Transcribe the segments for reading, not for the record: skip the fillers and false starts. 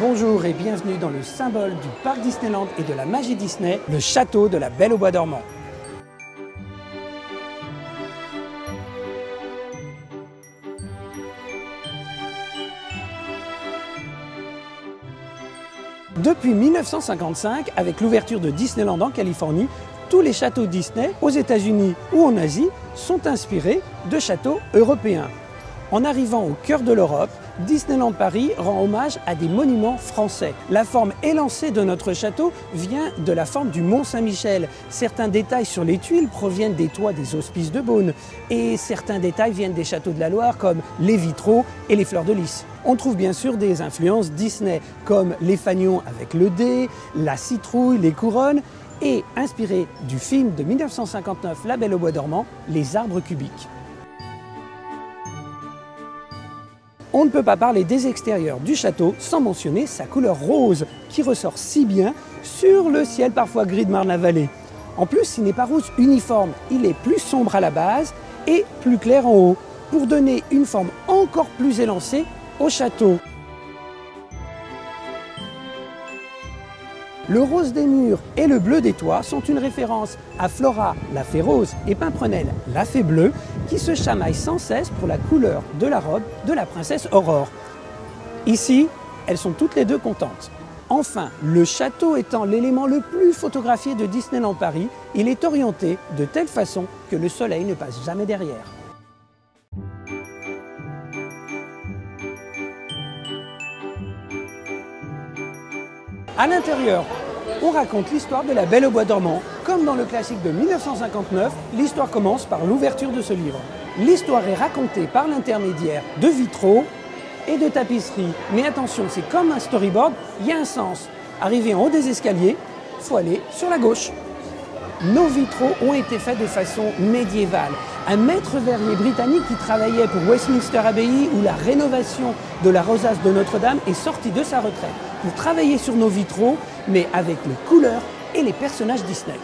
Bonjour et bienvenue dans le symbole du parc Disneyland et de la magie Disney, le château de la Belle au Bois dormant. Depuis 1955, avec l'ouverture de Disneyland en Californie, tous les châteaux Disney, aux États-Unis ou en Asie, sont inspirés de châteaux européens. En arrivant au cœur de l'Europe, Disneyland Paris rend hommage à des monuments français. La forme élancée de notre château vient de la forme du Mont Saint-Michel. Certains détails sur les tuiles proviennent des toits des Hospices de Beaune et certains détails viennent des châteaux de la Loire comme les vitraux et les fleurs de lys. On trouve bien sûr des influences Disney comme les fanions avec le dé, la citrouille, les couronnes et inspiré du film de 1959 La Belle au Bois dormant, les arbres cubiques. On ne peut pas parler des extérieurs du château sans mentionner sa couleur rose qui ressort si bien sur le ciel parfois gris de Marne-la-Vallée. En plus, il n'est pas rose uniforme, il est plus sombre à la base et plus clair en haut pour donner une forme encore plus élancée au château. Le rose des murs et le bleu des toits sont une référence à Flora, la fée rose, et Pimprenelle, la fée bleue, qui se chamaillent sans cesse pour la couleur de la robe de la princesse Aurore. Ici, elles sont toutes les deux contentes. Enfin, le château étant l'élément le plus photographié de Disneyland Paris, il est orienté de telle façon que le soleil ne passe jamais derrière. À l'intérieur, on raconte l'histoire de la Belle au Bois dormant. Comme dans le classique de 1959, l'histoire commence par l'ouverture de ce livre. L'histoire est racontée par l'intermédiaire de vitraux et de tapisseries. Mais attention, c'est comme un storyboard, il y a un sens. Arrivé en haut des escaliers, il faut aller sur la gauche. Nos vitraux ont été faits de façon médiévale. Un maître verrier britannique qui travaillait pour Westminster Abbey ou la rénovation de la rosace de Notre-Dame est sorti de sa retraite pour travailler sur nos vitraux, mais avec les couleurs et les personnages Disney.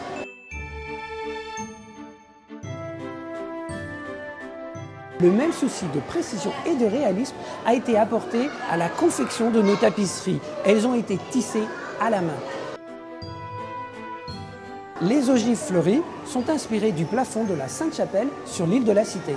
Le même souci de précision et de réalisme a été apporté à la confection de nos tapisseries. Elles ont été tissées à la main. Les ogives fleuries sont inspirées du plafond de la Sainte-Chapelle sur l'île de la Cité.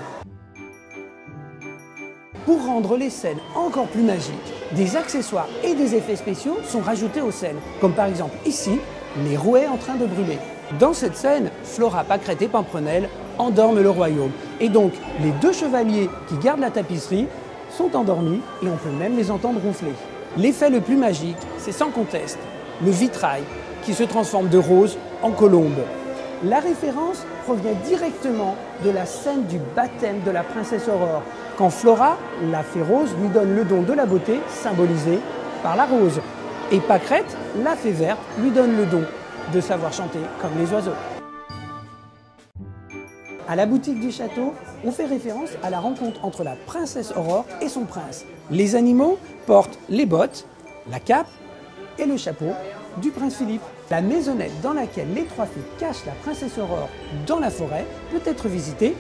Pour rendre les scènes encore plus magiques, des accessoires et des effets spéciaux sont rajoutés aux scènes, comme par exemple ici, les rouets en train de brûler. Dans cette scène, Flora, Pâquerette et Pimprenelle endorment le royaume. Et donc, les deux chevaliers qui gardent la tapisserie sont endormis et on peut même les entendre ronfler. L'effet le plus magique, c'est sans conteste le vitrail qui se transforme de rose en colombe. La référence provient directement de la scène du baptême de la princesse Aurore, quand Flora, la fée rose, lui donne le don de la beauté, symbolisé par la rose. Et Pâquerette, la fée verte, lui donne le don de savoir chanter comme les oiseaux. À la boutique du château, on fait référence à la rencontre entre la princesse Aurore et son prince. Les animaux portent les bottes, la cape et le chapeau du prince Philippe. La maisonnette dans laquelle les trois fées cachent la princesse Aurore dans la forêt peut être visitée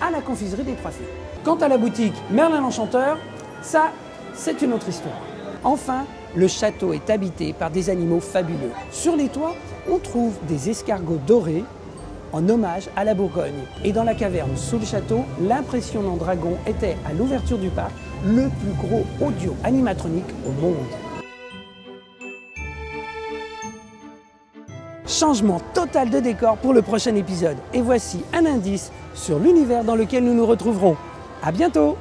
à la confiserie des trois fées. Quant à la boutique Merlin l'Enchanteur, ça, c'est une autre histoire. Enfin, le château est habité par des animaux fabuleux. Sur les toits, on trouve des escargots dorés en hommage à la Bourgogne. Et dans la caverne sous le château, l'impressionnant dragon était, à l'ouverture du parc, le plus gros audio animatronique au monde. Changement total de décor pour le prochain épisode. Et voici un indice sur l'univers dans lequel nous nous retrouverons. À bientôt!